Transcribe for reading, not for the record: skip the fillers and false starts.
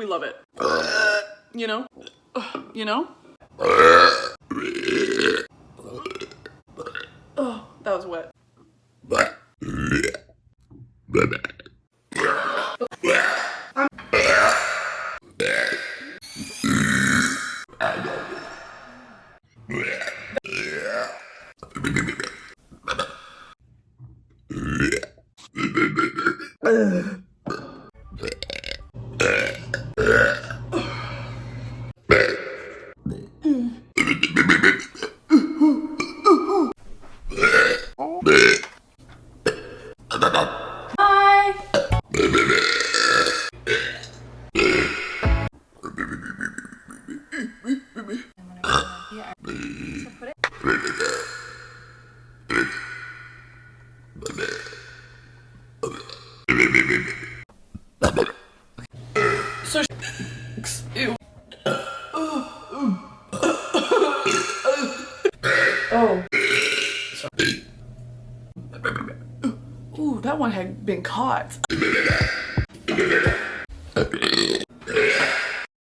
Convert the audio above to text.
We love it. You know? You know? Oh, that was wet. So, ew. Oh. Ooh, that one had been caught.